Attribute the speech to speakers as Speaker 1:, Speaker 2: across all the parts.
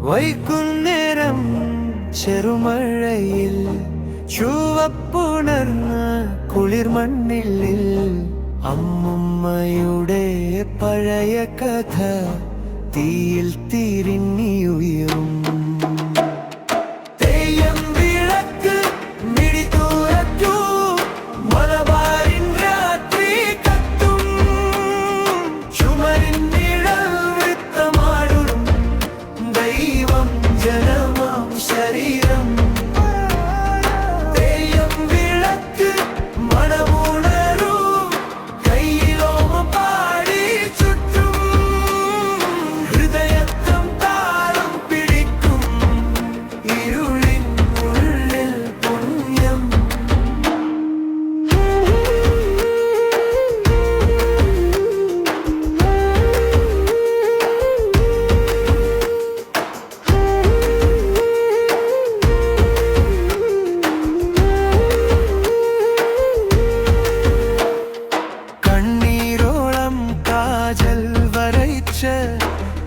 Speaker 1: വൈകുന്നേരം ചെറുമഴയിൽ ചുവപ്പുണർന്ന കുളിർമണ്ണിൽ അമ്മുമ്മയുടെ പഴയ കഥ തീയിൽ തിരിഞ്ഞുയരും. ശരീരം തെയ്യം വിളക്ക് മണമുണരൂ, കയ്യിലോമ പാടി ചുറ്റും ഹൃദയത്തം താളം പിടിക്കും ഇരുളിൻ ഉള്ളിൽ പുണ്യം.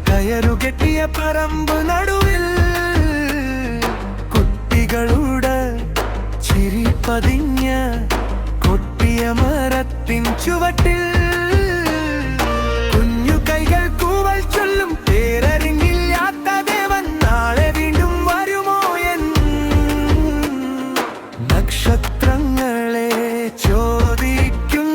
Speaker 1: കയറുകെട്ടിയ പറമ്പ് നടുവിൽ കുട്ടികളുടെ ചിരി പതിഞ്ഞ കൊട്ടിയ മരത്തിൻ ചുവട്ടിൽ കുഞ്ഞു കൈകൾ കൂവൽ ചൊല്ലും. പേരറിഞ്ഞില്ലാത്ത ദേവൻ നാളെ വീണ്ടും വരുമോ എൻ നക്ഷത്രങ്ങളെ ചോദിക്കും.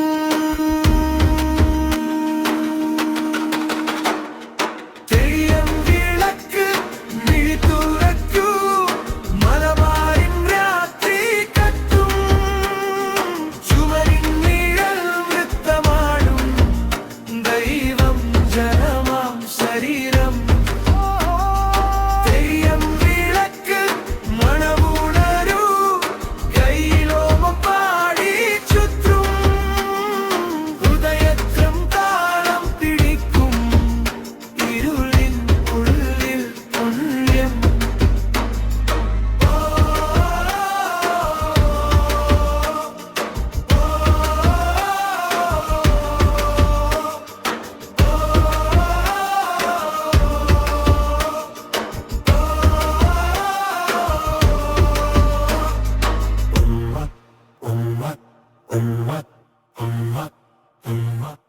Speaker 1: Umma, umma, umma.